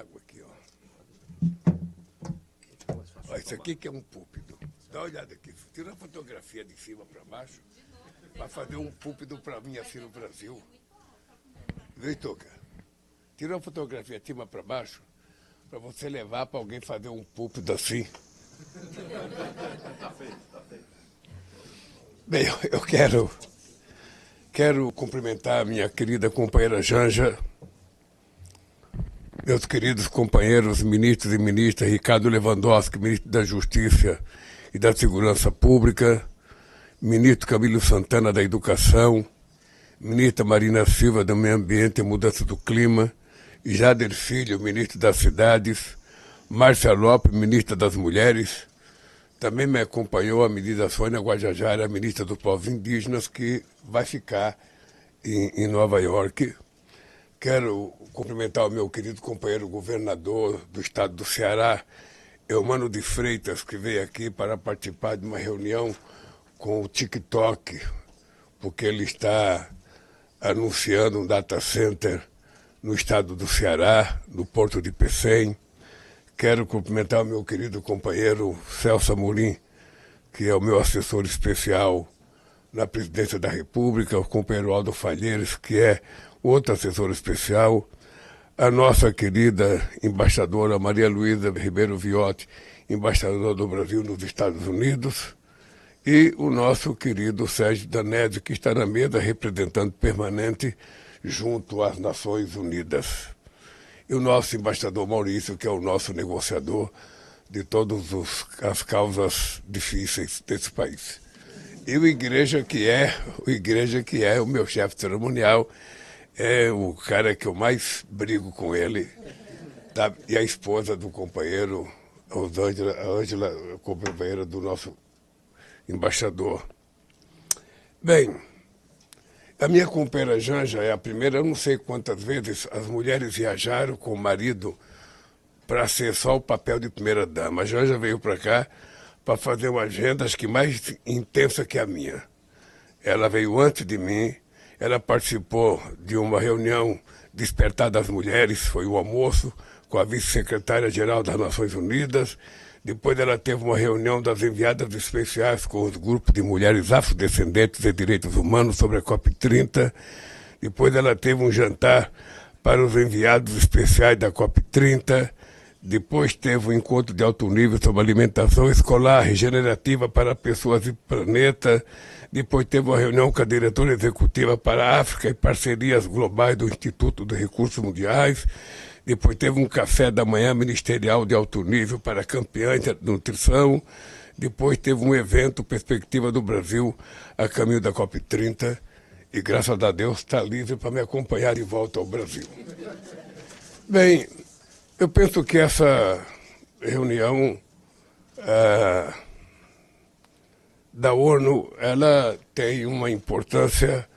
água aqui, ó. Ó, isso aqui que é um púlpito. Dá uma olhada aqui. Tira a fotografia de cima para baixo para fazer um púlpito para mim assim no Brasil. Viu, Toca? Tira a fotografia de cima para baixo para você levar para alguém fazer um púlpito assim. Tá feito, tá feito. Bem, eu quero cumprimentar a minha querida companheira Janja, meus queridos companheiros ministros e ministras, Ricardo Lewandowski, ministro da Justiça e da Segurança Pública, ministro Camilo Santana da Educação, ministra Marina Silva do Meio Ambiente e Mudança do Clima, Jader Filho, ministro das Cidades, Márcia Lopes, ministra das Mulheres. Também me acompanhou a ministra Sônia Guajajara, ministra dos Povos Indígenas, que vai ficar em Nova York. Quero cumprimentar o meu querido companheiro governador do estado do Ceará, Eumano de Freitas, que veio aqui para participar de uma reunião com o TikTok, porque ele está anunciando um data center no estado do Ceará, no Porto de Pecém. Quero cumprimentar o meu querido companheiro Celso Amorim, que é o meu assessor especial na Presidência da República, o companheiro Aldo Falheiros, que é outro assessor especial, a nossa querida embaixadora Maria Luísa Ribeiro Viotti, embaixadora do Brasil nos Estados Unidos, e o nosso querido Sérgio Danese, que está na mesa representante permanente junto às Nações Unidas. E o nosso embaixador Maurício, que é o nosso negociador de todas as causas difíceis desse país. E o Igreja, que é o meu chefe cerimonial, é o cara que eu mais brigo com ele, tá? E a esposa do companheiro, a Ângela, companheira do nosso embaixador. Bem, a minha companheira Janja é a primeira, eu não sei quantas vezes as mulheres viajaram com o marido para ser só o papel de primeira-dama. A Janja veio para cá para fazer uma agenda, acho que mais intensa que a minha. Ela veio antes de mim, ela participou de uma reunião Despertar das Mulheres, foi o almoço, com a vice-secretária-geral das Nações Unidas. Depois ela teve uma reunião das enviadas especiais com os grupos de mulheres afrodescendentes e direitos humanos sobre a COP30. Depois ela teve um jantar para os enviados especiais da COP30. Depois teve um encontro de alto nível sobre alimentação escolar regenerativa para pessoas e planeta. Depois teve uma reunião com a diretora executiva para a África e parcerias globais do Instituto dos Recursos Mundiais. Depois teve um café da manhã ministerial de alto nível para campeãs de nutrição. Depois teve um evento Perspectiva do Brasil a caminho da COP30. E graças a Deus está livre para me acompanhar de volta ao Brasil. Bem, eu penso que essa reunião da ONU, ela tem uma importância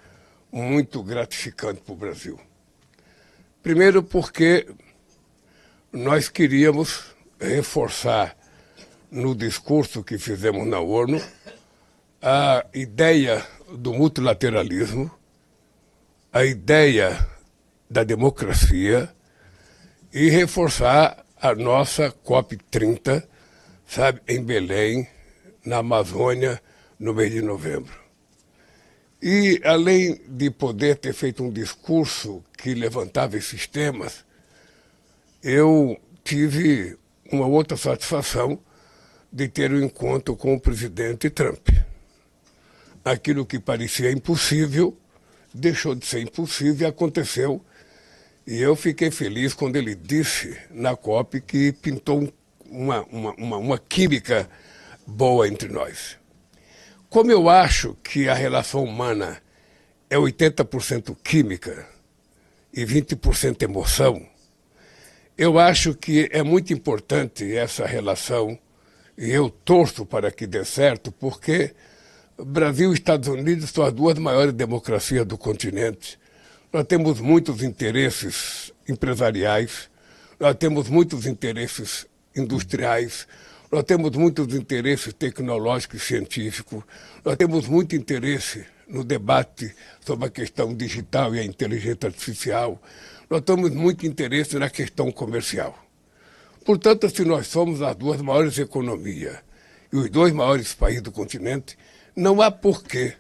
muito gratificante para o Brasil. Primeiro porque nós queríamos reforçar no discurso que fizemos na ONU a ideia do multilateralismo, a ideia da democracia e reforçar a nossa COP30, sabe, em Belém, na Amazônia, no mês de novembro. E, além de poder ter feito um discurso que levantava esses temas, eu tive uma outra satisfação de ter um encontro com o presidente Trump. Aquilo que parecia impossível, deixou de ser impossível e aconteceu. E eu fiquei feliz quando ele disse na COP que pintou uma química boa entre nós. Como eu acho que a relação humana é 80% química e 20% emoção, eu acho que é muito importante essa relação e eu torço para que dê certo, porque Brasil e Estados Unidos são as duas maiores democracias do continente. Nós temos muitos interesses empresariais, nós temos muitos interesses industriais, nós temos muitos interesses tecnológicos e científicos, nós temos muito interesse no debate sobre a questão digital e a inteligência artificial, nós temos muito interesse na questão comercial. Portanto, se nós somos as duas maiores economias e os dois maiores países do continente, não há porquê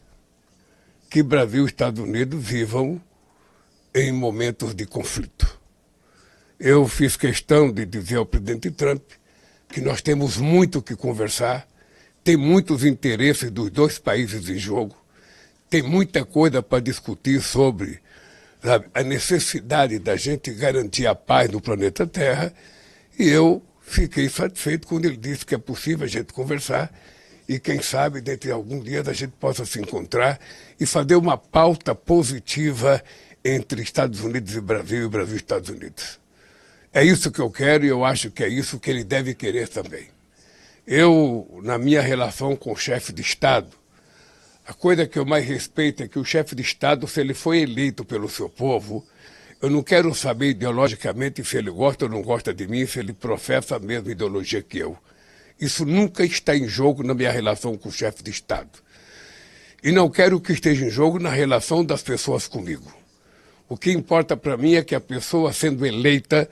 que Brasil e Estados Unidos vivam em momentos de conflito. Eu fiz questão de dizer ao presidente Trump que nós temos muito o que conversar, tem muitos interesses dos dois países em jogo, tem muita coisa para discutir sobre, sabe, a necessidade da gente garantir a paz no planeta Terra, e eu fiquei satisfeito quando ele disse que é possível a gente conversar e, quem sabe, dentro de alguns dias a gente possa se encontrar e fazer uma pauta positiva entre Estados Unidos e Brasil e Estados Unidos. É isso que eu quero e eu acho que é isso que ele deve querer também. Eu, na minha relação com o chefe de Estado, a coisa que eu mais respeito é que o chefe de Estado, se ele foi eleito pelo seu povo, eu não quero saber ideologicamente se ele gosta ou não gosta de mim, se ele professa a mesma ideologia que eu. Isso nunca está em jogo na minha relação com o chefe de Estado. E não quero que esteja em jogo na relação das pessoas comigo. O que importa para mim é que a pessoa sendo eleita,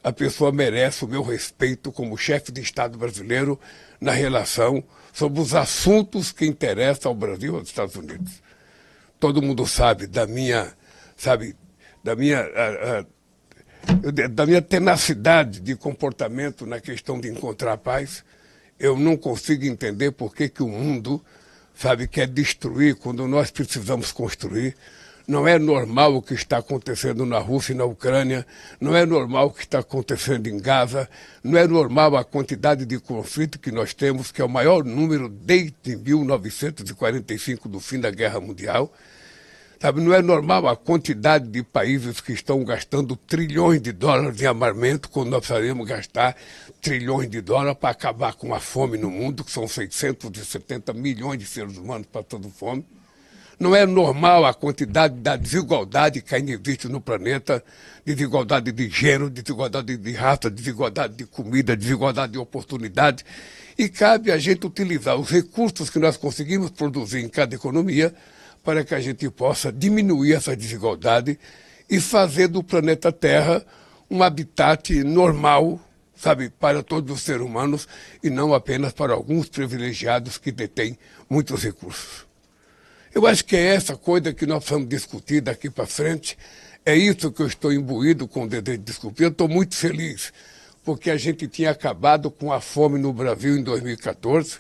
a pessoa merece o meu respeito como chefe de Estado brasileiro na relação sobre os assuntos que interessam ao Brasil e aos Estados Unidos. Todo mundo sabe da minha tenacidade de comportamento na questão de encontrar paz. Eu não consigo entender por que o mundo, quer destruir quando nós precisamos construir. Não é normal o que está acontecendo na Rússia e na Ucrânia, não é normal o que está acontecendo em Gaza, não é normal a quantidade de conflito que nós temos, que é o maior número desde 1945, do fim da Guerra Mundial. Não é normal a quantidade de países que estão gastando trilhões de dólares em armamento, quando nós precisaríamos gastar trilhões de dólares para acabar com a fome no mundo, que são 670 milhões de seres humanos passando fome. Não é normal a quantidade da desigualdade que ainda existe no planeta, desigualdade de gênero, desigualdade de raça, desigualdade de comida, desigualdade de oportunidade. E cabe a gente utilizar os recursos que nós conseguimos produzir em cada economia para que a gente possa diminuir essa desigualdade e fazer do planeta Terra um habitat normal, para todos os seres humanos e não apenas para alguns privilegiados que detêm muitos recursos. Eu acho que é essa coisa que nós vamos discutir daqui para frente. É isso que eu estou imbuído com o desejo de discutir. Eu estou muito feliz, porque a gente tinha acabado com a fome no Brasil em 2014.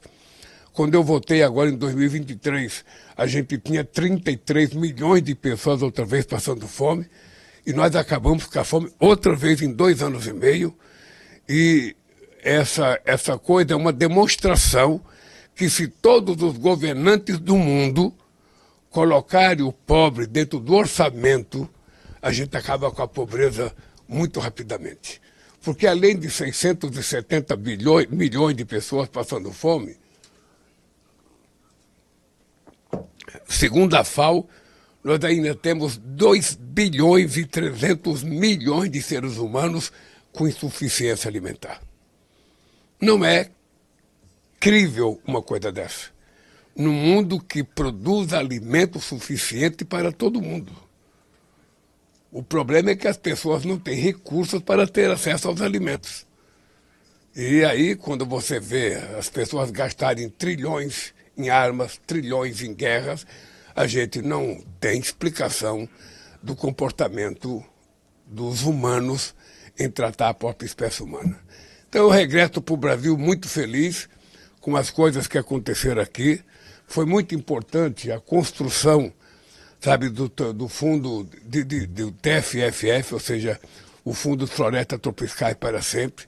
Quando eu votei agora em 2023, a gente tinha 33 milhões de pessoas outra vez passando fome, e nós acabamos com a fome outra vez em 2 anos e meio. E essa coisa é uma demonstração que, se todos os governantes do mundo colocarem o pobre dentro do orçamento, a gente acaba com a pobreza muito rapidamente. Porque além de 670 milhões de pessoas passando fome, segundo a FAO, nós ainda temos 2 bilhões e 300 milhões de seres humanos com insuficiência alimentar. Não é crível uma coisa dessa. Num mundo que produz alimento suficiente para todo mundo. O problema é que as pessoas não têm recursos para ter acesso aos alimentos. E aí, quando você vê as pessoas gastarem trilhões em armas, trilhões em guerras, a gente não tem explicação do comportamento dos humanos em tratar a própria espécie humana. Então eu regresso para o Brasil muito feliz com as coisas que aconteceram aqui. Foi muito importante a construção, do fundo do TFFF, ou seja, o Fundo de Floresta Tropicais para Sempre,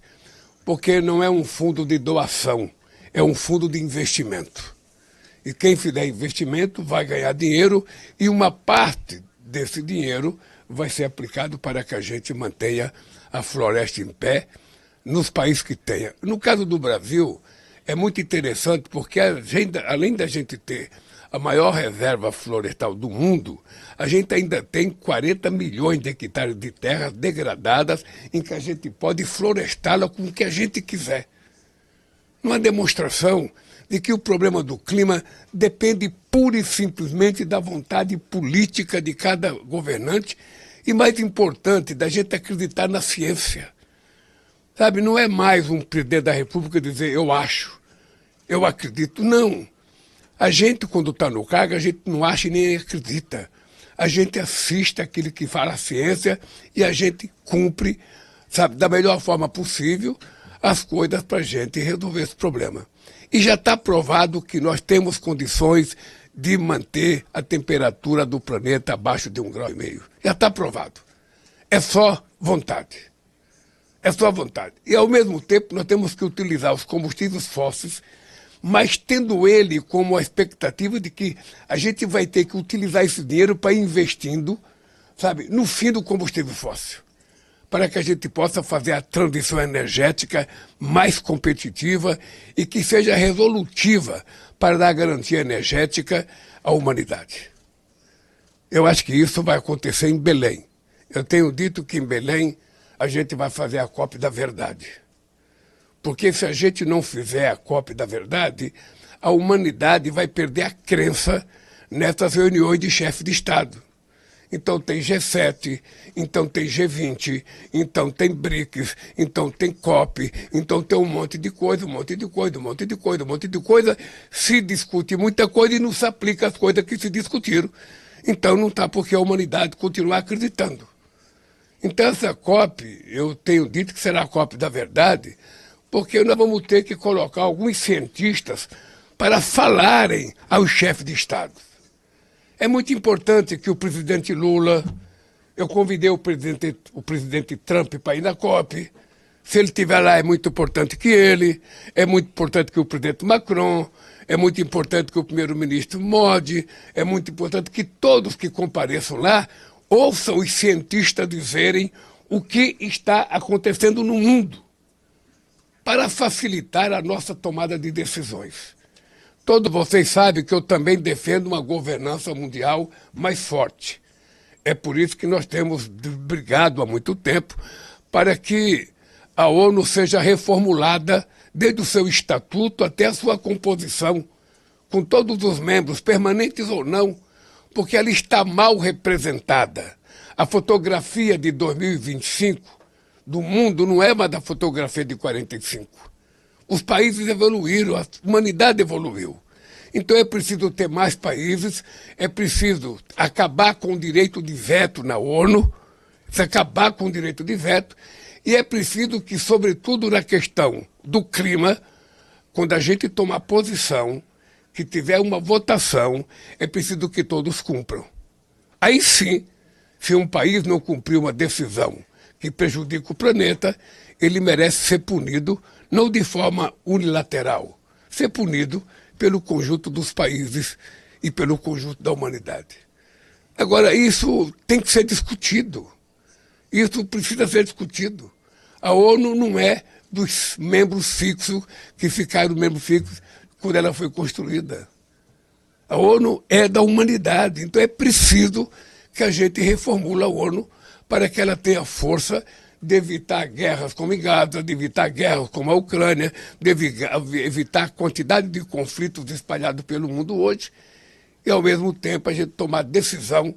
porque não é um fundo de doação, é um fundo de investimento. E quem fizer investimento vai ganhar dinheiro e uma parte desse dinheiro vai ser aplicado para que a gente mantenha a floresta em pé nos países que tenha. No caso do Brasil, é muito interessante porque além da gente ter a maior reserva florestal do mundo, a gente ainda tem 40 milhões de hectares de terras degradadas em que a gente pode florestá-la com o que a gente quiser. Uma demonstração de que o problema do clima depende pura e simplesmente da vontade política de cada governante E mais importante, da gente acreditar na ciência. Sabe, não é mais um presidente da República dizer eu acho, eu acredito. Não. A gente, quando está no cargo, a gente não acha e nem acredita. A gente assiste aquilo que fala a ciência e a gente cumpre, sabe, da melhor forma possível as coisas para a gente resolver esse problema. E já está provado que nós temos condições de manter a temperatura do planeta abaixo de 1,5 graus. Já está provado. É só vontade. É só vontade. E, ao mesmo tempo, nós temos que utilizar os combustíveis fósseis, mas tendo ele como a expectativa de que a gente vai ter que utilizar esse dinheiro para ir investindo, sabe, no fim do combustível fóssil, para que a gente possa fazer a transição energética mais competitiva e que seja resolutiva para dar garantia energética à humanidade. Eu acho que isso vai acontecer em Belém. Eu tenho dito que em Belém a gente vai fazer a COP da verdade. Porque se a gente não fizer a COP da verdade, a humanidade vai perder a crença nessas reuniões de chefes de Estado. Então tem G7, então tem G20, então tem BRICS, então tem COP, então tem um monte de coisa, um monte de coisa, um monte de coisa, um monte de coisa. Se discute muita coisa e não se aplica as coisas que se discutiram. Então não está porque a humanidade continuar acreditando. Então essa COP, eu tenho dito que será a COP da verdade, porque nós vamos ter que colocar alguns cientistas para falarem aos chefes de Estado. É muito importante que o presidente Lula, eu convidei o presidente Trump para ir na COP, se ele estiver lá é muito importante que ele, é muito importante que o presidente Macron, é muito importante que o primeiro-ministro Modi, é muito importante que todos que compareçam lá ouçam os cientistas dizerem o que está acontecendo no mundo, para facilitar a nossa tomada de decisões. Todos vocês sabem que eu também defendo uma governança mundial mais forte. É por isso que nós temos brigado há muito tempo para que a ONU seja reformulada desde o seu estatuto até a sua composição, com todos os membros, permanentes ou não, porque ela está mal representada. A fotografia de 2025 do mundo não é mais da fotografia de 45. Os países evoluíram, a humanidade evoluiu. Então é preciso ter mais países, é preciso acabar com o direito de veto na ONU, acabar com o direito de veto, e é preciso que, sobretudo na questão do clima, quando a gente tomar posição, que tiver uma votação, é preciso que todos cumpram. Aí sim, se um país não cumprir uma decisão que prejudica o planeta, ele merece ser punido, não de forma unilateral, ser punido pelo conjunto dos países e pelo conjunto da humanidade. Agora, isso tem que ser discutido. Isso precisa ser discutido. A ONU não é dos membros fixos que ficaram membros fixos quando ela foi construída. A ONU é da humanidade, então é preciso que a gente reformule a ONU para que ela tenha força de evitar guerras como em Gaza, de evitar guerras como a Ucrânia, de evitar a quantidade de conflitos espalhados pelo mundo hoje, e ao mesmo tempo a gente tomar decisão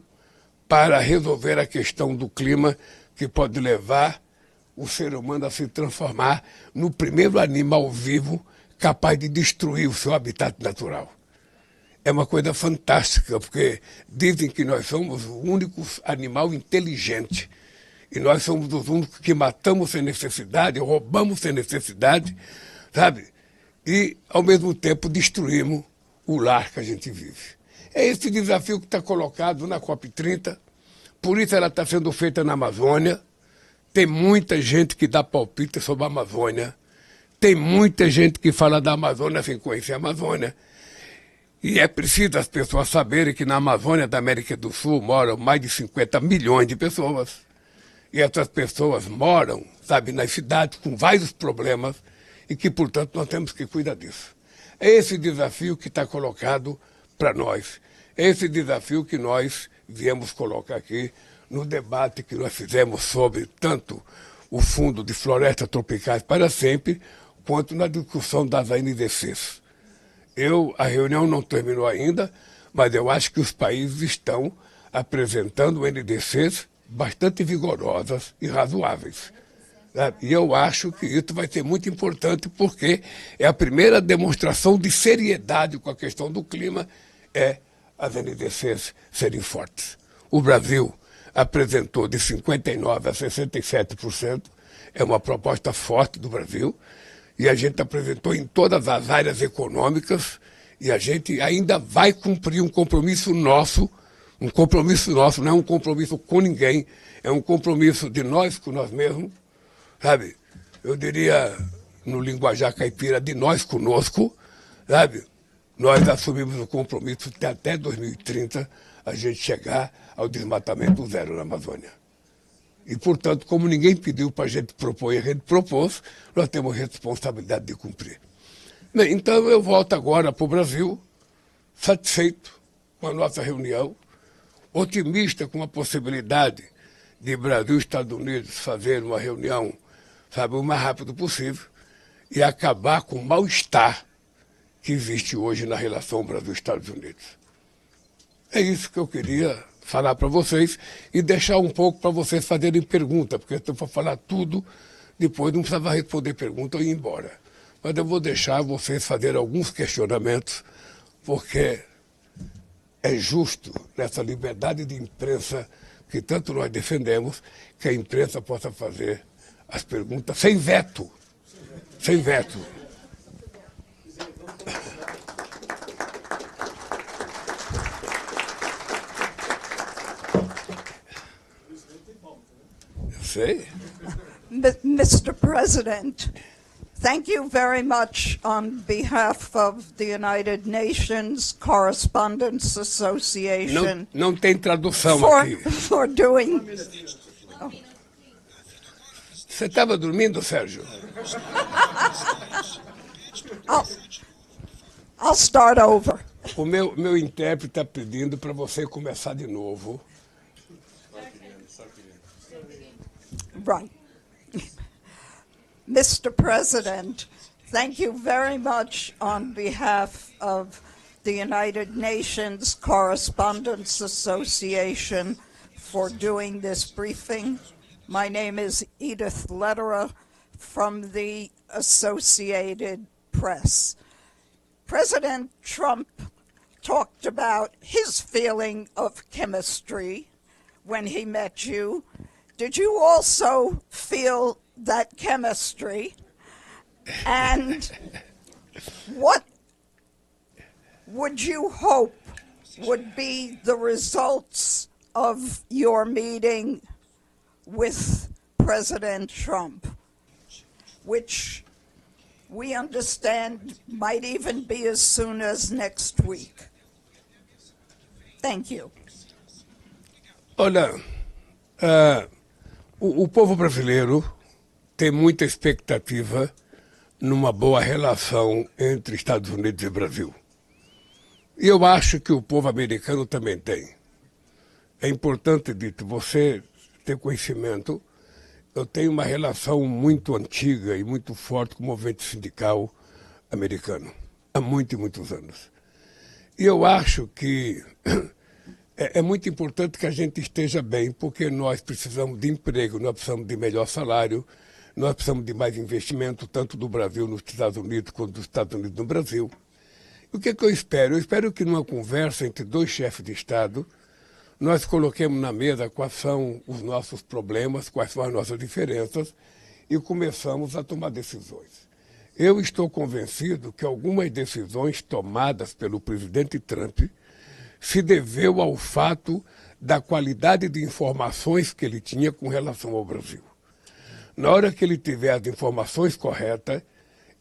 para resolver a questão do clima, que pode levar o ser humano a se transformar no primeiro animal vivo capaz de destruir o seu habitat natural. É uma coisa fantástica, porque dizem que nós somos o único animal inteligente. E nós somos os únicos que matamos sem necessidade, roubamos sem necessidade, sabe? E, ao mesmo tempo, destruímos o lar que a gente vive. É esse desafio que está colocado na COP30, por isso ela está sendo feita na Amazônia. Tem muita gente que dá palpite sobre a Amazônia. Tem muita gente que fala da Amazônia sem conhecer a Amazônia. E é preciso as pessoas saberem que na Amazônia da América do Sul moram mais de 50 milhões de pessoas. E essas pessoas moram, sabe, nas cidades com vários problemas e que, portanto, nós temos que cuidar disso. É esse desafio que está colocado para nós. É esse desafio que nós viemos colocar aqui no debate que nós fizemos sobre tanto o Fundo de Florestas Tropicais para Sempre, quanto na discussão das ANDCs. A reunião não terminou ainda, mas eu acho que os países estão apresentando NDCs bastante vigorosas e razoáveis. E eu acho que isso vai ser muito importante porque é a primeira demonstração de seriedade com a questão do clima, é as NDCs serem fortes. O Brasil apresentou de 59% a 67%, é uma proposta forte do Brasil, e a gente apresentou em todas as áreas econômicas, e a gente ainda vai cumprir um compromisso nosso, não é um compromisso com ninguém, é um compromisso de nós com nós mesmos, sabe? Eu diria, no linguajar caipira, de nós conosco, sabe? Nós assumimos o compromisso de até 2030 a gente chegar ao desmatamento zero na Amazônia. E, portanto, como ninguém pediu para a gente propor e a gente propôs, nós temos responsabilidade de cumprir. Bem, então eu volto agora para o Brasil, satisfeito com a nossa reunião, otimista com a possibilidade de Brasil e Estados Unidos fazer uma reunião, sabe, o mais rápido possível e acabar com o mal-estar que existe hoje na relação Brasil-Estados Unidos. É isso que eu queria falar para vocês e deixar um pouco para vocês fazerem pergunta, porque se eu for falar tudo, depois não precisava responder pergunta ou ir embora. Mas eu vou deixar vocês fazerem alguns questionamentos, porque é justo, nessa liberdade de imprensa que tanto nós defendemos, que a imprensa possa fazer as perguntas sem veto. Sem veto. Eu sei. Mr. President, thank you very much on behalf of the United Nations Correspondents Association Não tem tradução aqui. for doing. Você estava dormindo, Sérgio? I'll start over. O meu intérprete está pedindo para você começar de novo. Right. Mr. President, thank you very much on behalf of the United Nations Correspondents Association for doing this briefing. My name is Edith Lederer from the Associated Press. President Trump talked about his feeling of chemistry when he met you. Did you also feel that chemistry? And what would you hope would be the results of your meeting with President Trump, which we understand might even be as soon as next week? Thank you. Olha, o povo brasileiro tem muita expectativa numa boa relação entre Estados Unidos e Brasil. E eu acho que o povo americano também tem. É importante, Dito, você ter conhecimento. Eu tenho uma relação muito antiga e muito forte com o movimento sindical americano, há muitos anos. E eu acho que é muito importante que a gente esteja bem, porque nós precisamos de emprego, nós precisamos de melhor salário, nós precisamos de mais investimento, tanto do Brasil nos Estados Unidos quanto dos Estados Unidos no Brasil. E o que eu espero? Eu espero que numa conversa entre dois chefes de Estado, nós coloquemos na mesa quais são os nossos problemas, quais são as nossas diferenças e começamos a tomar decisões. Eu estou convencido que algumas decisões tomadas pelo presidente Trump se deveu ao fato da qualidade de informações que ele tinha com relação ao Brasil. Na hora que ele tiver as informações corretas,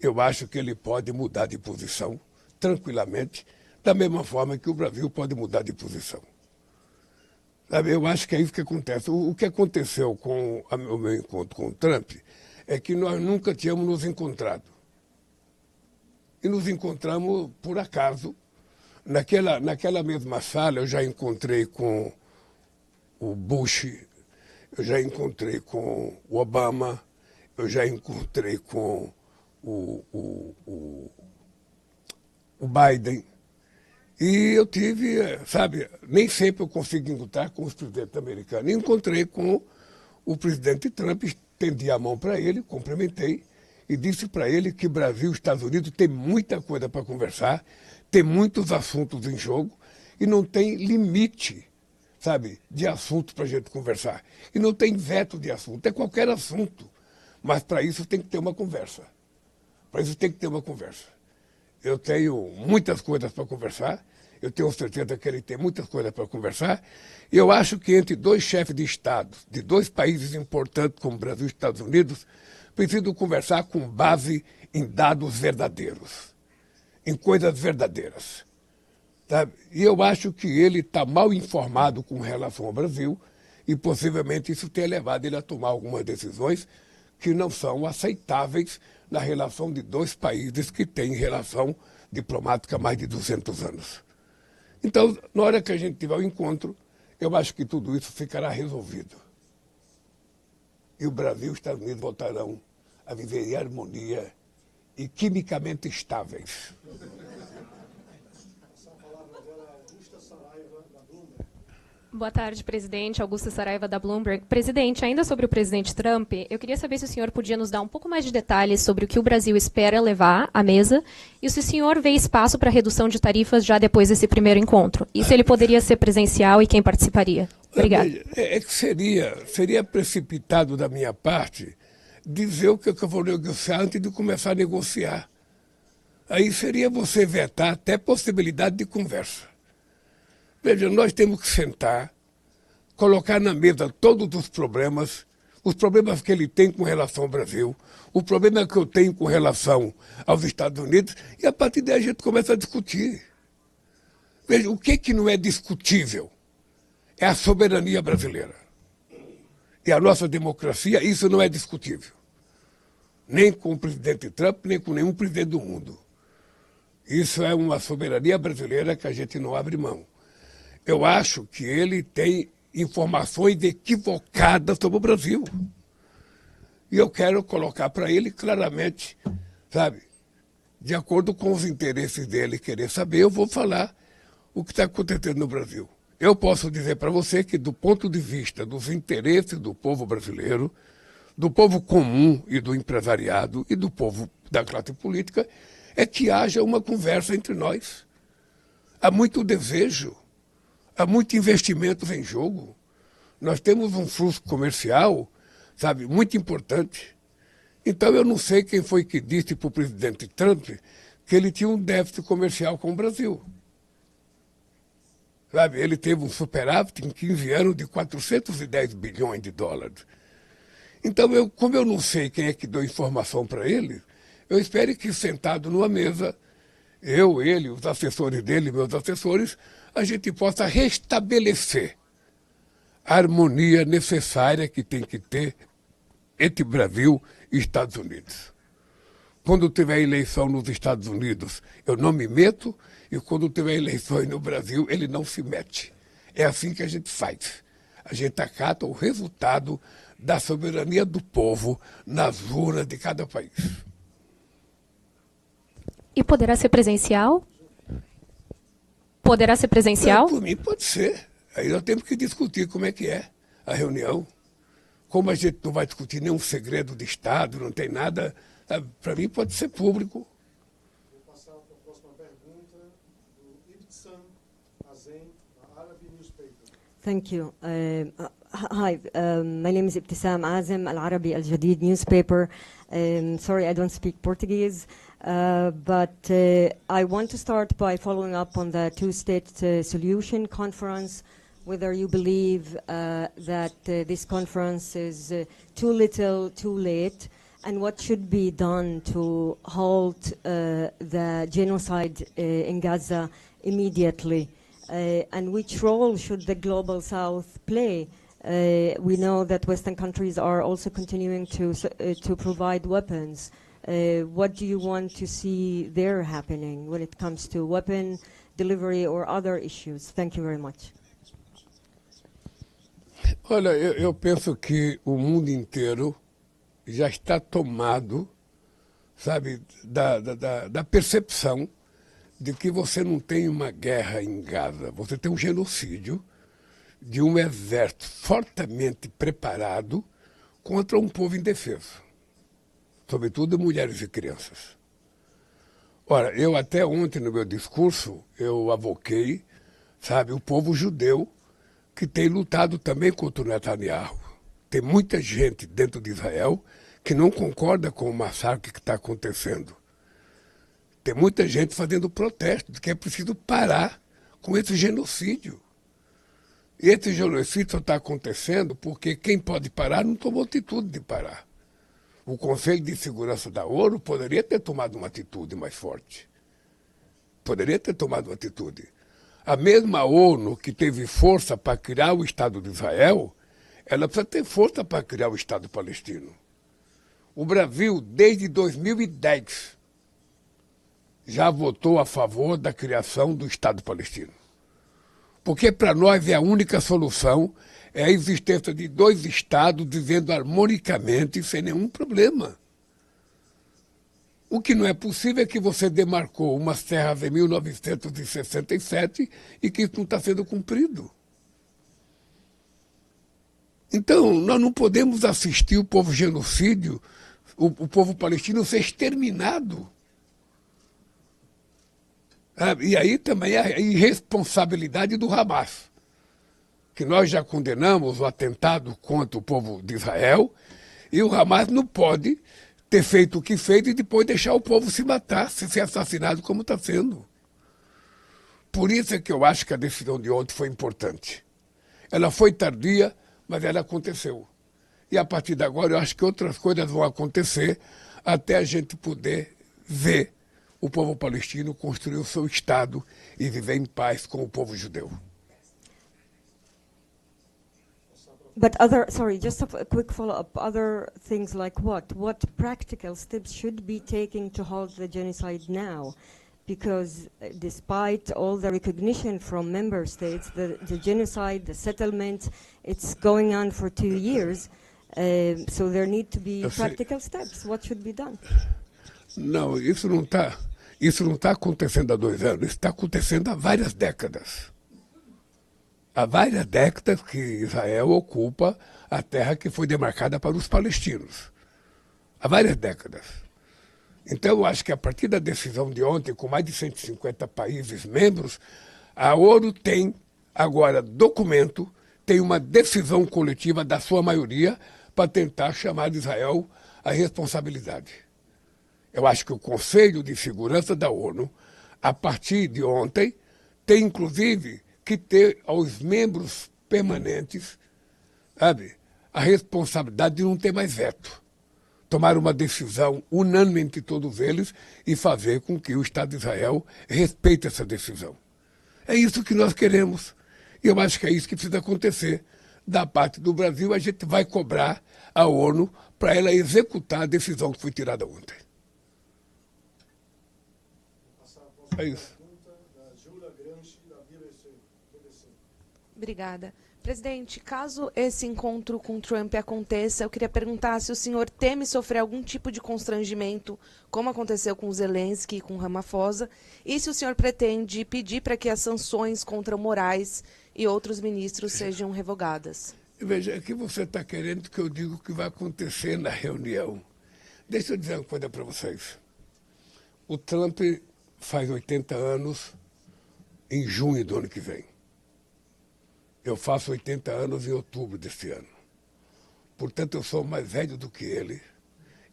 eu acho que ele pode mudar de posição tranquilamente, da mesma forma que o Brasil pode mudar de posição. Sabe, eu acho que é isso que acontece. O que aconteceu com o meu encontro com o Trump é que nós nunca tínhamos nos encontrado. E nos encontramos por acaso. Naquela mesma sala eu já encontrei com o Bush, eu já encontrei com o Obama, eu já encontrei com o Biden. E eu tive, sabe, nem sempre eu consigo encontrar com os presidentes americanos. Encontrei com o presidente Trump, estendi a mão para ele, cumprimentei e disse para ele que Brasil e Estados Unidos tem muita coisa para conversar, tem muitos assuntos em jogo e não tem limite, sabe, de assuntos para a gente conversar. E não tem veto de assunto, é qualquer assunto. Mas para isso tem que ter uma conversa. Para isso tem que ter uma conversa. Eu tenho muitas coisas para conversar, eu tenho certeza que ele tem muitas coisas para conversar. E eu acho que entre dois chefes de Estado, de dois países importantes como Brasil e Estados Unidos, precisam conversar com base em dados verdadeiros, em coisas verdadeiras. Sabe? E eu acho que ele está mal informado com relação ao Brasil e possivelmente isso tenha levado ele a tomar algumas decisões que não são aceitáveis na relação de dois países que têm relação diplomática há mais de 200 anos. Então, na hora que a gente tiver o encontro, eu acho que tudo isso ficará resolvido. E o Brasil e os Estados Unidos voltarão a viver em harmonia e quimicamente estáveis. Boa tarde, presidente. Augusta Saraiva, da Bloomberg. Presidente, ainda sobre o presidente Trump, eu queria saber se o senhor podia nos dar um pouco mais de detalhes sobre o que o Brasil espera levar à mesa e se o senhor vê espaço para redução de tarifas já depois desse primeiro encontro. E se ele poderia ser presencial e quem participaria. Obrigada. É que seria precipitado da minha parte dizer o que eu vou negociar antes de começar a negociar. Aí seria você vetar até possibilidade de conversa. Veja, nós temos que sentar, colocar na mesa todos os problemas que ele tem com relação ao Brasil, o problema que eu tenho com relação aos Estados Unidos, e a partir daí a gente começa a discutir. Veja, o que não é discutível é a soberania brasileira. E a nossa democracia, isso não é discutível. Nem com o presidente Trump, nem com nenhum presidente do mundo. Isso é uma soberania brasileira que a gente não abre mão. Eu acho que ele tem informações equivocadas sobre o Brasil. E eu quero colocar para ele claramente, sabe, de acordo com os interesses dele querer saber, eu vou falar o que está acontecendo no Brasil. Eu posso dizer para você que, do ponto de vista dos interesses do povo brasileiro, do povo comum e do empresariado e do povo da classe política, é que haja uma conversa entre nós. Há muito desejo. Há muito investimento em jogo. Nós temos um fluxo comercial, sabe, muito importante. Então eu não sei quem foi que disse para o presidente Trump que ele tinha um déficit comercial com o Brasil. Sabe, ele teve um superávit em 15 anos de 410 bilhões de dólares. Então, como eu não sei quem é que deu informação para ele, eu espero que sentado numa mesa, ele, os assessores dele, meus assessores, a gente possa restabelecer a harmonia necessária que tem que ter entre Brasil e Estados Unidos. Quando tiver eleição nos Estados Unidos, eu não me meto, e quando tiver eleições no Brasil, ele não se mete. É assim que a gente faz. A gente acata o resultado da soberania do povo nas urnas de cada país. E poderá ser presencial? Poderá ser presencial? Por mim pode ser. Aí nós temos que discutir como é que é a reunião. Como a gente não vai discutir nenhum segredo de Estado, não tem nada, para mim pode ser público. Vou passar para a próxima pergunta do Ibtissam Azem, da Arabi Newspaper. Thank you. Hi, my name is Ibtissam Azem, Al Arabi Al Jadid newspaper. Sorry, I don't speak Portuguese. But I want to start by following up on the two-state solution conference, whether you believe that this conference is too little, too late, and what should be done to halt the genocide in Gaza immediately, and which role should the Global South play? We know that Western countries are also continuing to provide weapons. What do you want to see there happening when it comes to weapon delivery or other issues? Thank you very much. Olha, eu penso que o mundo inteiro já está tomado, sabe, da percepção de que você não tem uma guerra em Gaza, você tem um genocídio de um exército fortemente preparado contra um povo indefeso, sobretudo mulheres e crianças. Ora, eu até ontem no meu discurso, eu avoquei, sabe, o povo judeu que tem lutado também contra o Netanyahu. Tem muita gente dentro de Israel que não concorda com o massacre que está acontecendo. Tem muita gente fazendo protesto de que é preciso parar com esse genocídio. E esse genocídio só está acontecendo porque quem pode parar não tomou atitude de parar. O Conselho de Segurança da ONU poderia ter tomado uma atitude mais forte. Poderia ter tomado uma atitude. A mesma ONU que teve força para criar o Estado de Israel, ela precisa ter força para criar o Estado palestino. O Brasil, desde 2010, já votou a favor da criação do Estado palestino. Porque para nós a única solução é a existência de dois estados vivendo harmonicamente sem nenhum problema. O que não é possível é que você demarcou umas terras em 1967 e que isso não está sendo cumprido. Então, nós não podemos assistir o povo genocídio, o povo palestino ser exterminado. E aí também a irresponsabilidade do Hamas, que nós já condenamos o atentado contra o povo de Israel, e o Hamas não pode ter feito o que fez e depois deixar o povo se matar, se ser assassinado como está sendo. Por isso é que eu acho que a decisão de ontem foi importante. Ela foi tardia, mas ela aconteceu. E a partir de agora eu acho que outras coisas vão acontecer até a gente poder ver o povo palestino construir o seu Estado e viver em paz com o povo judeu. But sorry, just a quick follow-up. Other things like what? What practical steps should be taken to halt the genocide now? Because despite all the recognition from member states, the genocide, the settlement, it's going on for 2 years. So there need to be practical steps. What should be done? Não, isso não está acontecendo há 2 anos, isso está acontecendo há várias décadas. Há várias décadas que Israel ocupa a terra que foi demarcada para os palestinos. Há várias décadas. Então, eu acho que a partir da decisão de ontem, com mais de 150 países membros, a ONU tem agora documento, tem uma decisão coletiva da sua maioria para tentar chamar Israel à responsabilidade. Eu acho que o Conselho de Segurança da ONU, a partir de ontem, tem inclusive que ter aos membros permanentes, sabe, a responsabilidade de não ter mais veto. Tomar uma decisão unânime entre todos eles e fazer com que o Estado de Israel respeite essa decisão. É isso que nós queremos. E eu acho que é isso que precisa acontecer. Da parte do Brasil, a gente vai cobrar a ONU para ela executar a decisão que foi tirada ontem. É isso. Obrigada. Presidente, caso esse encontro com Trump aconteça, eu queria perguntar se o senhor teme sofrer algum tipo de constrangimento, como aconteceu com Zelensky e com Ramaphosa, e se o senhor pretende pedir para que as sanções contra Moraes e outros ministros sejam revogadas. Veja, aqui você está querendo que eu diga o que vai acontecer na reunião. Deixa eu dizer uma coisa para vocês. O Trump faz 80 anos em junho do ano que vem. Eu faço 80 anos em outubro deste ano. Portanto, eu sou mais velho do que ele.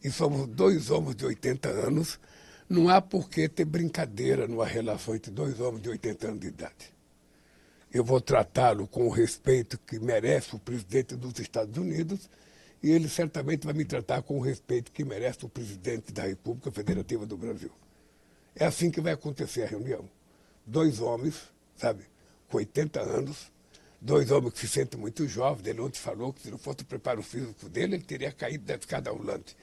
E somos 2 homens de 80 anos. Não há por que ter brincadeira numa relação entre 2 homens de 80 anos de idade. Eu vou tratá-lo com o respeito que merece o presidente dos Estados Unidos e ele certamente vai me tratar com o respeito que merece o presidente da República Federativa do Brasil. É assim que vai acontecer a reunião. 2 homens, sabe, com 80 anos, 2 homens que se sentem muito jovens. Ele ontem falou que se não fosse o preparo físico dele, ele teria caído da escada rolante.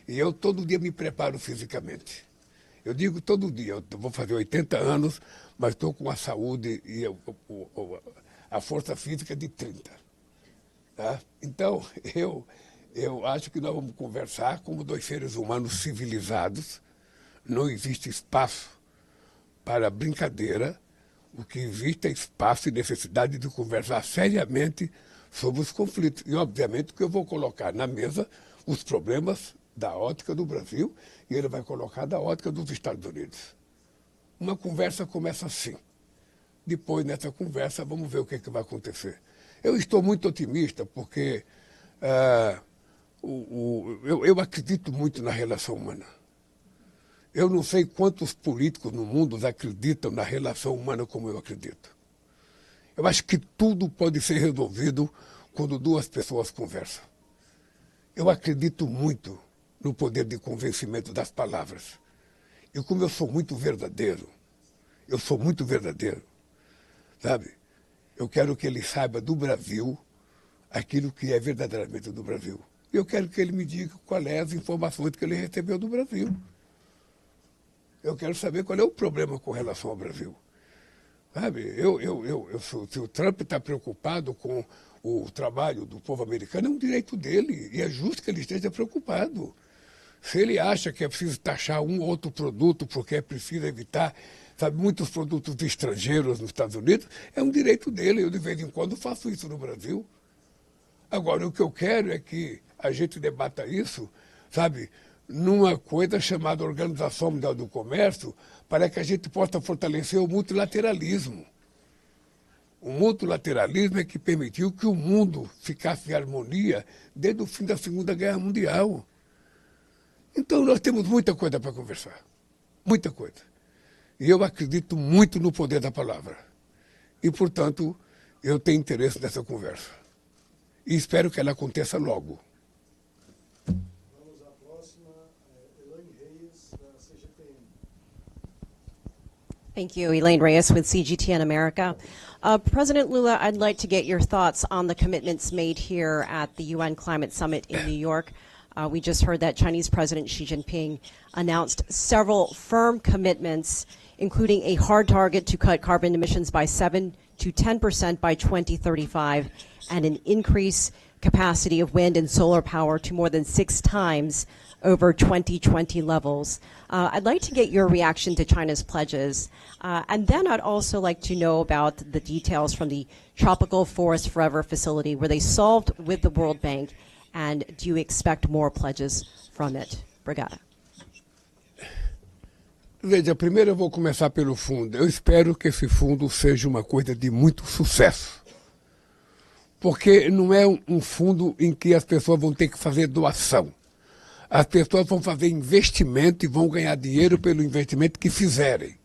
E eu todo dia me preparo fisicamente. Eu digo todo dia, eu vou fazer 80 anos, mas estou com a saúde e a força física de 30. Tá? Então, eu acho que nós vamos conversar como 2 seres humanos civilizados. Não existe espaço para brincadeira, o que existe é espaço e necessidade de conversar seriamente sobre os conflitos. E, obviamente, que eu vou colocar na mesa os problemas da ótica do Brasil e ele vai colocar da ótica dos Estados Unidos. Uma conversa começa assim. Depois, nessa conversa, vamos ver o que é que vai acontecer. Eu estou muito otimista porque eu acredito muito na relação humana. Eu não sei quantos políticos no mundo acreditam na relação humana como eu acredito. Eu acho que tudo pode ser resolvido quando duas pessoas conversam. Eu acredito muito no poder de convencimento das palavras. E como eu sou muito verdadeiro, sabe? Eu quero que ele saiba do Brasil aquilo que é verdadeiramente do Brasil. Eu quero que ele me diga qual é as informações que ele recebeu do Brasil. Eu quero saber qual é o problema com relação ao Brasil. Sabe? Se o Trump está preocupado com o trabalho do povo americano, é um direito dele. E é justo que ele esteja preocupado. Se ele acha que é preciso taxar um ou outro produto porque é preciso evitar, sabe, muitos produtos estrangeiros nos Estados Unidos, é um direito dele. Eu, de vez em quando, faço isso no Brasil. Agora, o que eu quero é que a gente debata isso, sabe, numa coisa chamada Organização Mundial do Comércio, para que a gente possa fortalecer o multilateralismo. O multilateralismo é que permitiu que o mundo ficasse em harmonia desde o fim da Segunda Guerra Mundial. Então, nós temos muita coisa para conversar. Muita coisa. E eu acredito muito no poder da palavra. E, portanto, eu tenho interesse nessa conversa. E espero que ela aconteça logo. Vamos à próxima, Elaine Reyes, da CGTN. Thank you. Elaine Reyes with CGTN America. President Lula, I'd like to get your thoughts on the commitments made here at the UN Climate Summit in New York. We just heard that Chinese President Xi Jinping announced several firm commitments, including a hard target to cut carbon emissions by 7 to 10% by 2035 and an increase capacity of wind and solar power to more than 6 times over 2020 levels. I'd like to get your reaction to China's pledges. And then I'd also like to know about the details from the Tropical Forest Forever facility where they solved with the World Bank. And do you expect more pledges from it? Obrigada. Veja, primeiro eu vou começar pelo fundo. Eu espero que esse fundo seja uma coisa de muito sucesso. Porque não é um fundo em que as pessoas vão ter que fazer doação. As pessoas vão fazer investimento e vão ganhar dinheiro pelo investimento que fizerem.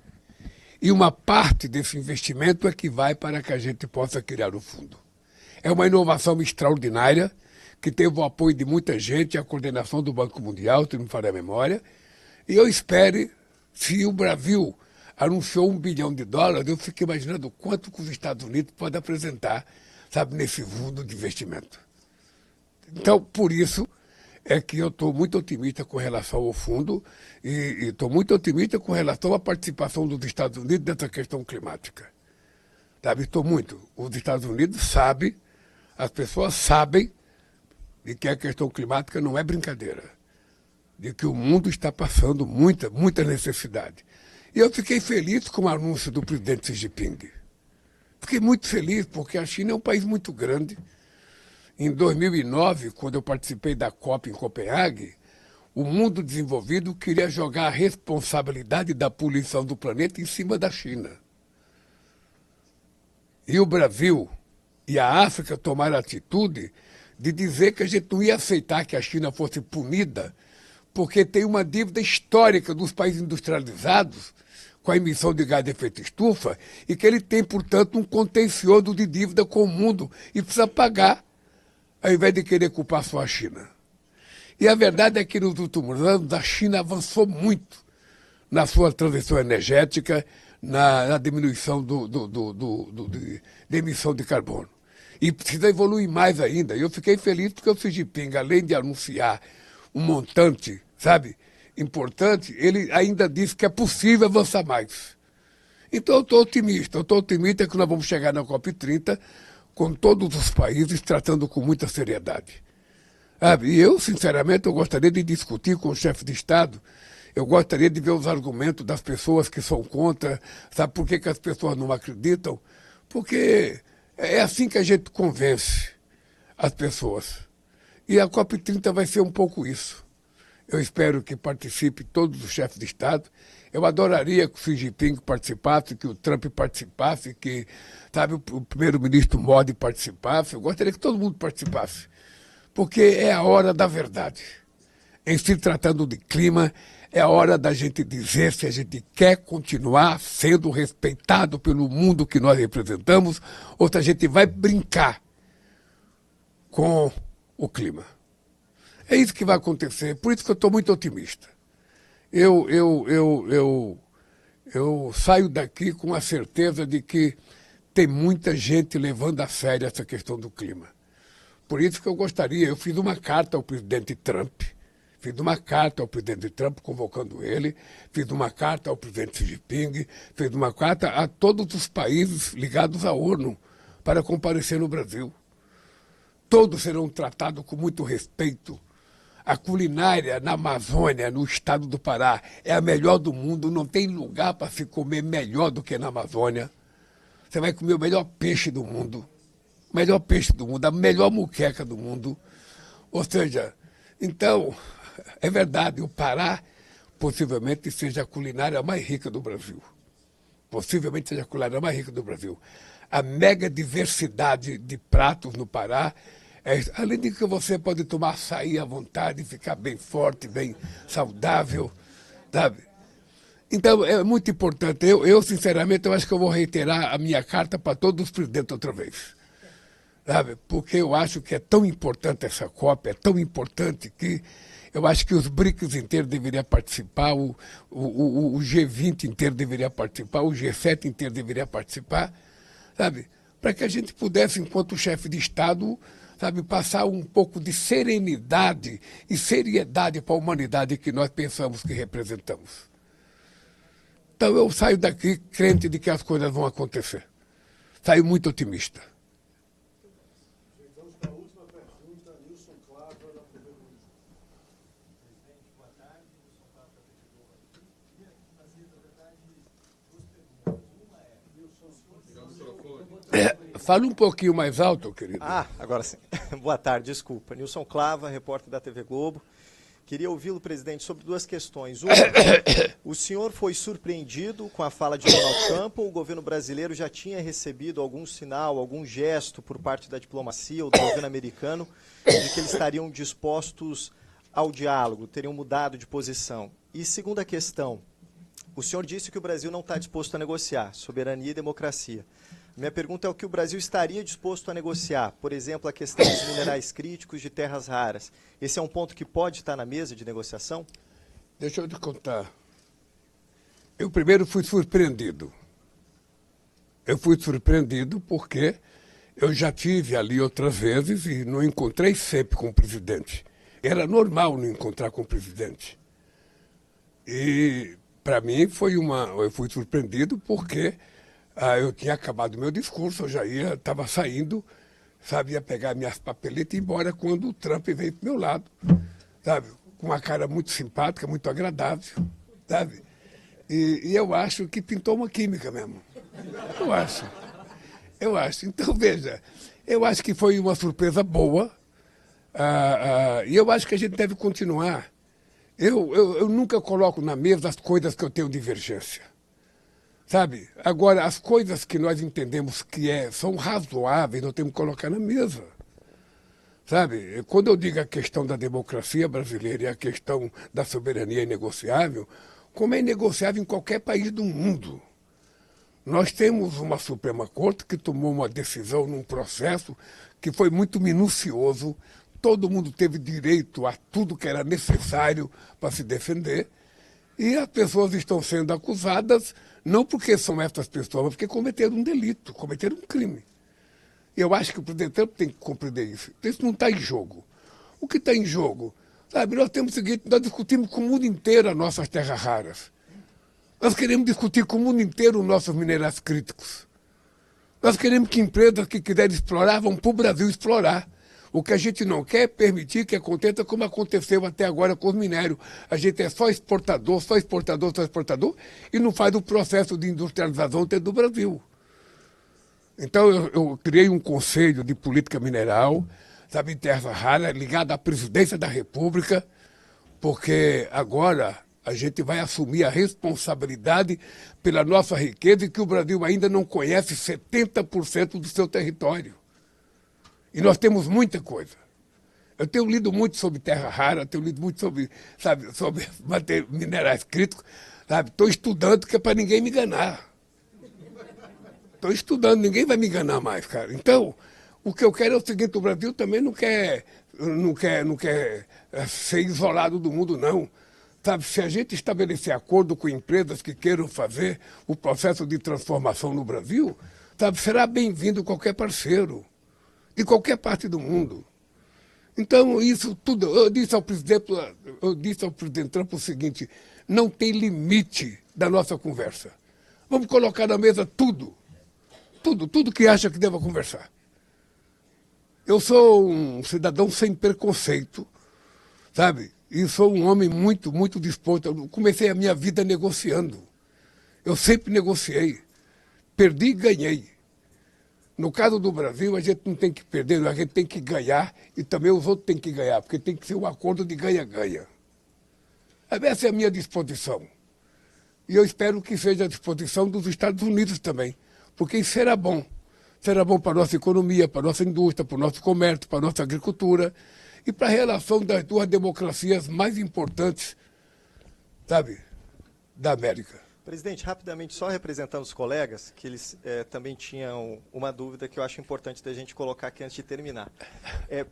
E uma parte desse investimento é que vai para que a gente possa criar o fundo. É uma inovação extraordinária, que teve o apoio de muita gente, a coordenação do Banco Mundial, se não me falha a memória. E eu espero, se o Brasil anunciou $1 bilhão, eu fico imaginando quanto que os Estados Unidos podem apresentar, sabe, nesse fundo de investimento. Então, por isso é que eu estou muito otimista com relação ao fundo e estou muito otimista com relação à participação dos Estados Unidos nessa questão climática. Sabe, estou muito. Os Estados Unidos sabem, as pessoas sabem de que a questão climática não é brincadeira, de que o mundo está passando muita necessidade. E eu fiquei feliz com o anúncio do presidente Xi Jinping. Fiquei muito feliz porque a China é um país muito grande. Em 2009, quando eu participei da COP em Copenhague, o mundo desenvolvido queria jogar a responsabilidade da poluição do planeta em cima da China. E o Brasil e a África tomaram a atitude de dizer que a gente não ia aceitar que a China fosse punida, porque tem uma dívida histórica dos países industrializados com a emissão de gás de efeito estufa e que ele tem, portanto, um contencioso de dívida com o mundo e precisa pagar, ao invés de querer culpar só a China. E a verdade é que nos últimos anos a China avançou muito na sua transição energética, na diminuição da emissão de carbono. E precisa evoluir mais ainda. E eu fiquei feliz porque o Xi Jinping, além de anunciar um montante, sabe, importante, ele ainda disse que é possível avançar mais. Então eu estou otimista que nós vamos chegar na COP30 com todos os países tratando com muita seriedade. Sabe? E eu, sinceramente, eu gostaria de discutir com o chefe de Estado Eu gostaria de ver os argumentos das pessoas que são contra. Sabe por que as pessoas não acreditam? Porque é assim que a gente convence as pessoas. E a COP30 vai ser um pouco isso. Eu espero que participe todos os chefes de Estado. Eu adoraria que o Xi Jinping participasse, que o Trump participasse, que, sabe, o primeiro-ministro Modi participasse. Eu gostaria que todo mundo participasse. Porque é a hora da verdade. Em se tratando de clima, é a hora da gente dizer se a gente quer continuar sendo respeitado pelo mundo que nós representamos ou se a gente vai brincar com o clima. É isso que vai acontecer, por isso que eu estou muito otimista. Eu saio daqui com a certeza de que tem muita gente levando a sério essa questão do clima. Por isso que eu fiz uma carta ao presidente Trump, convocando ele, fiz uma carta ao presidente Xi Jinping, fiz uma carta a todos os países ligados à ONU para comparecer no Brasil. Todos serão tratados com muito respeito. A culinária na Amazônia, no estado do Pará, é a melhor do mundo. Não tem lugar para se comer melhor do que na Amazônia. Você vai comer o melhor peixe do mundo, a melhor muqueca do mundo. Ou seja, então, é verdade, o Pará possivelmente seja a culinária mais rica do Brasil. A mega diversidade de pratos no Pará, além de que você pode tomar açaí à vontade, ficar bem forte, bem saudável, sabe? Então, é muito importante. Sinceramente, eu acho que eu vou reiterar a minha carta para todos os presidentes outra vez. Sabe? Porque eu acho que é tão importante essa COP, é tão importante que eu acho que os BRICS inteiros deveriam participar, o G20 inteiro deveria participar, o G7 inteiro deveria participar, sabe? Para que a gente pudesse, enquanto chefe de Estado, sabe, passar um pouco de serenidade e seriedade para a humanidade que nós pensamos que representamos. Então eu saio daqui crente de que as coisas vão acontecer. Saio muito otimista. Vamos para a última pergunta, Nilson Clava, da TV Globo. Presidente, boa tarde. Nilson Clava, da TV Globo. Queria fazer, na verdade, duas perguntas. Uma é, Nilson, Fala um pouquinho mais alto, querido. Agora sim. Boa tarde, desculpa. Nilson Clava, repórter da TV Globo. Queria ouvi-lo, presidente, sobre duas questões. Uma, o senhor foi surpreendido com a fala de Donald Trump ou o governo brasileiro já tinha recebido algum sinal, algum gesto por parte da diplomacia ou do governo americano de que eles estariam dispostos ao diálogo, teriam mudado de posição? E segunda questão, o senhor disse que o Brasil não está disposto a negociar, soberania e democracia. Minha pergunta é o que o Brasil estaria disposto a negociar, por exemplo, a questão dos minerais críticos de terras raras. Esse é um ponto que pode estar na mesa de negociação? Deixa eu te contar. Eu primeiro fui surpreendido. Eu fui surpreendido porque eu já tive ali outras vezes e não encontrei sempre com o presidente. Era normal não encontrar com o presidente. E, para mim, eu fui surpreendido porque eu tinha acabado o meu discurso, eu já estava saindo, sabe, ia pegar minhas papeletas e ir embora quando o Trump veio para o meu lado, sabe, com uma cara muito simpática, muito agradável, sabe? E eu acho que pintou uma química mesmo. Eu acho. Então, veja, eu acho que foi uma surpresa boa e eu acho que a gente deve continuar. Eu nunca coloco na mesa as coisas que eu tenho divergência. Sabe? Agora, as coisas que nós entendemos que são razoáveis, nós temos que colocar na mesa. Sabe? Quando eu digo a questão da democracia brasileira e a questão da soberania inegociável, como é inegociável em qualquer país do mundo. Nós temos uma Suprema Corte que tomou uma decisão num processo que foi muito minucioso, todo mundo teve direito a tudo que era necessário para se defender, e as pessoas estão sendo acusadas não porque são essas pessoas, mas porque cometeram um delito, cometeram um crime. E eu acho que o presidente Trump tem que compreender isso. Isso não está em jogo. O que está em jogo? Sabe, nós temos o seguinte, nós discutimos com o mundo inteiro as nossas terras raras. Nós queremos discutir com o mundo inteiro os nossos minerais críticos. Nós queremos que empresas que quiserem explorar vão para o Brasil explorar. O que a gente não quer é permitir que aconteça como aconteceu até agora com os minérios. A gente é só exportador, só exportador, só exportador, e não faz o processo de industrialização dentro do Brasil. Então, eu criei um conselho de política mineral, sabe, em terra rara, ligado à presidência da República, porque agora a gente vai assumir a responsabilidade pela nossa riqueza e que o Brasil ainda não conhece 70% do seu território. E nós temos muita coisa. Eu tenho lido muito sobre terra rara, tenho lido muito sobre, sabe, sobre minerais críticos, sabe? Estou estudando que é para ninguém me enganar. Estou estudando, ninguém vai me enganar mais, cara. Então, o que eu quero é o seguinte, o Brasil também não quer ser isolado do mundo, não. Sabe, se a gente estabelecer acordo com empresas que queiram fazer o processo de transformação no Brasil, sabe, será bem-vindo qualquer parceiro, de qualquer parte do mundo. Então, isso tudo, eu disse ao presidente Trump o seguinte, não tem limite da nossa conversa. Vamos colocar na mesa tudo que acha que deva conversar. Eu sou um cidadão sem preconceito, sabe? E sou um homem muito, muito disposto. Eu comecei a minha vida negociando. Eu sempre negociei. Perdi e ganhei. No caso do Brasil, a gente não tem que perder, a gente tem que ganhar e também os outros têm que ganhar, porque tem que ser um acordo de ganha-ganha. Essa é a minha disposição. E eu espero que seja a disposição dos Estados Unidos também, porque isso será bom. Será bom para a nossa economia, para a nossa indústria, para o nosso comércio, para a nossa agricultura e para a relação das duas democracias mais importantes, sabe, da América. Presidente, rapidamente, só representando os colegas, que eles também tinham uma dúvida que eu acho importante da gente colocar aqui antes de terminar.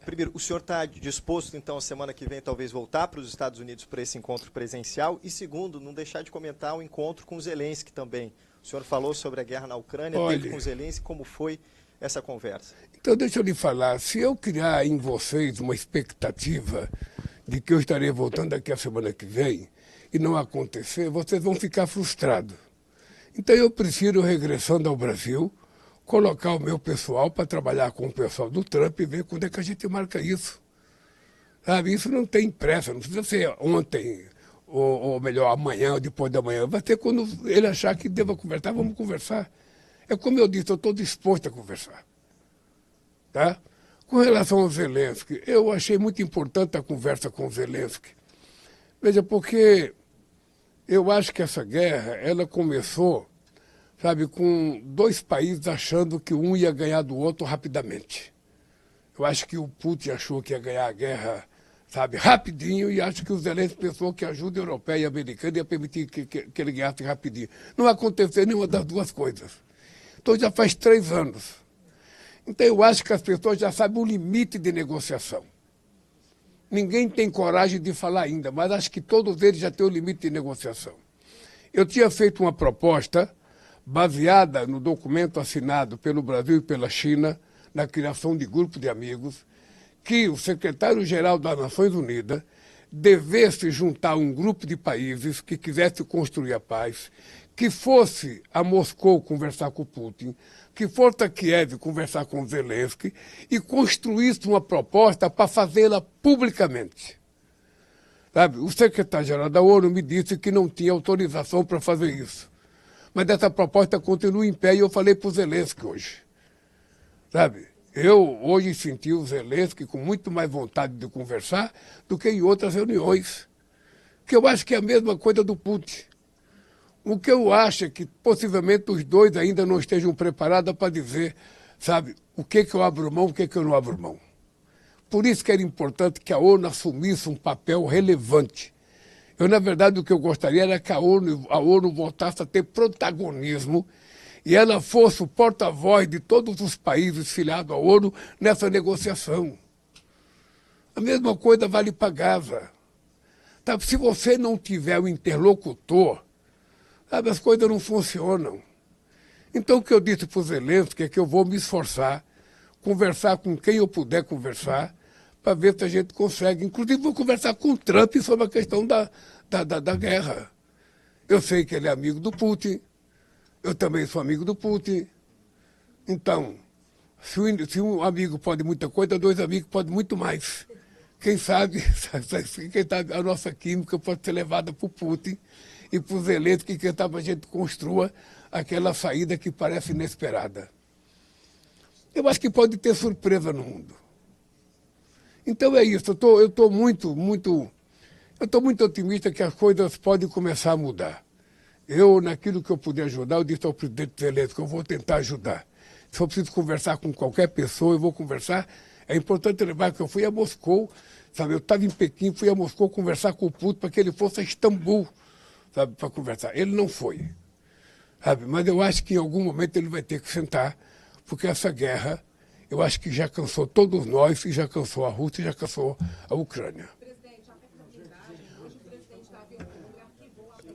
Primeiro, o senhor está disposto, então, a semana que vem, talvez, voltar para os Estados Unidos para esse encontro presencial? E segundo, não deixar de comentar o encontro com o Zelensky também. O senhor falou sobre a guerra na Ucrânia, teve com o Zelensky, como foi essa conversa? Então, deixa eu lhe falar, se eu criar em vocês uma expectativa de que eu estarei voltando aqui a semana que vem, e não acontecer, vocês vão ficar frustrados. Então eu prefiro, regressando ao Brasil, colocar o meu pessoal para trabalhar com o pessoal do Trump e ver quando é que a gente marca isso. Sabe, isso não tem pressa, não precisa ser ontem, ou melhor, amanhã ou depois da manhã. Vai ser quando ele achar que deva conversar, vamos conversar. É como eu disse, eu estou disposto a conversar. Tá? Com relação ao Zelensky, eu achei muito importante a conversa com o Zelensky. Veja, porque eu acho que essa guerra, ela começou, sabe, com dois países achando que um ia ganhar do outro rapidamente. Eu acho que o Putin achou que ia ganhar a guerra, sabe, rapidinho, e acho que o Zelensky pensou que a ajuda europeia e americana ia permitir que ele ganhasse rapidinho. Não aconteceu nenhuma das duas coisas. Então já faz 3 anos. Então eu acho que as pessoas já sabem o limite de negociação. Ninguém tem coragem de falar ainda, mas acho que todos eles já têm o limite de negociação. Eu tinha feito uma proposta baseada no documento assinado pelo Brasil e pela China, na criação de grupo de amigos, que o secretário-geral das Nações Unidas devesse juntar um grupo de países que quisesse construir a paz, que fosse a Moscou conversar com o Putin, que fosse a Kiev conversar com o Zelensky e construísse uma proposta para fazê-la publicamente. Sabe? O secretário-geral da ONU me disse que não tinha autorização para fazer isso. Mas essa proposta continua em pé e eu falei para o Zelensky hoje. Sabe? Eu hoje senti o Zelensky com muito mais vontade de conversar do que em outras reuniões. Que eu acho que é a mesma coisa do Putin. O que eu acho é que possivelmente os dois ainda não estejam preparados para dizer, sabe, o que eu abro mão, o que eu não abro mão. Por isso que era importante que a ONU assumisse um papel relevante. Eu, na verdade, o que eu gostaria era que a ONU voltasse a ter protagonismo e ela fosse o porta-voz de todos os países filiados à ONU nessa negociação. A mesma coisa vale para Gaza. Sabe, se você não tiver um interlocutor, sabe, as coisas não funcionam. Então, o que eu disse para o Zelensky é que eu vou me esforçar, conversar com quem eu puder conversar, para ver se a gente consegue. Inclusive, vou conversar com o Trump sobre a questão da guerra. Eu sei que ele é amigo do Putin, eu também sou amigo do Putin. Então, Se um amigo pode muita coisa, 2 amigos podem muito mais. Quem sabe a nossa química pode ser levada para o Putin e para os Zelensky, quem sabe a gente construa aquela saída que parece inesperada. Eu acho que pode ter surpresa no mundo. Então é isso, eu estou muito otimista que as coisas podem começar a mudar. Eu, naquilo que eu puder ajudar, eu disse ao presidente Zelensky que eu vou tentar ajudar. Se eu preciso conversar com qualquer pessoa, eu vou conversar. É importante lembrar que eu fui a Moscou, sabe? Eu estava em Pequim, fui a Moscou conversar com o Putin para que ele fosse a Istambul, sabe, para conversar. Ele não foi, sabe? Mas eu acho que em algum momento ele vai ter que sentar, porque essa guerra, eu acho que já cansou todos nós, e já cansou a Rússia, e já cansou a Ucrânia. Presidente, a PEC da blindagem, hoje o presidente Davi Alcolumbre arquivou a PEC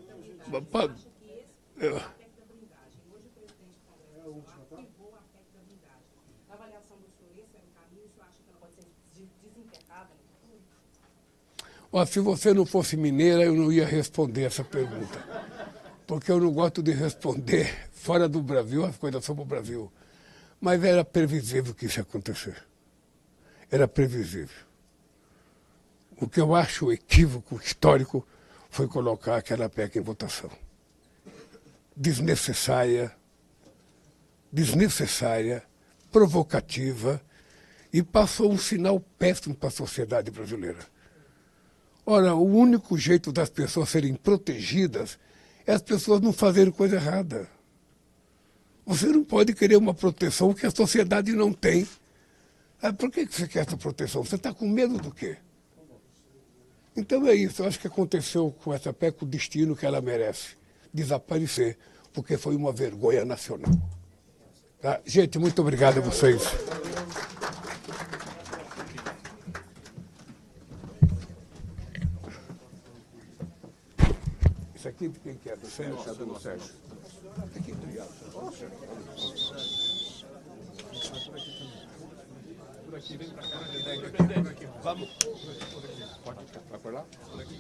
da blindagem. Na avaliação do senhor, esse era o caminho, o senhor acha que ela pode ser desenterrada? Ó, se você não fosse mineira, eu não ia responder essa pergunta. Porque eu não gosto de responder fora do Brasil as coisas sobre o Brasil. Mas era previsível que isso ia acontecer. Era previsível. O que eu acho equívoco, histórico, foi colocar aquela PEC em votação. Desnecessária, provocativa, e passou um sinal péssimo para a sociedade brasileira. Ora, o único jeito das pessoas serem protegidas é as pessoas não fazerem coisa errada. Você não pode querer uma proteção que a sociedade não tem. Por que você quer essa proteção? Você está com medo do quê? Então é isso. Eu acho que aconteceu com essa PEC o destino que ela merece. Desaparecer, porque foi uma vergonha nacional. Tá? Gente, muito obrigado a vocês. Isso aqui de quem que é? Do Sérgio? Do Sérgio. Aqui, obrigado. Por aqui, vem pra cá. Vamos. Pode ir. Vai por lá? Por aqui.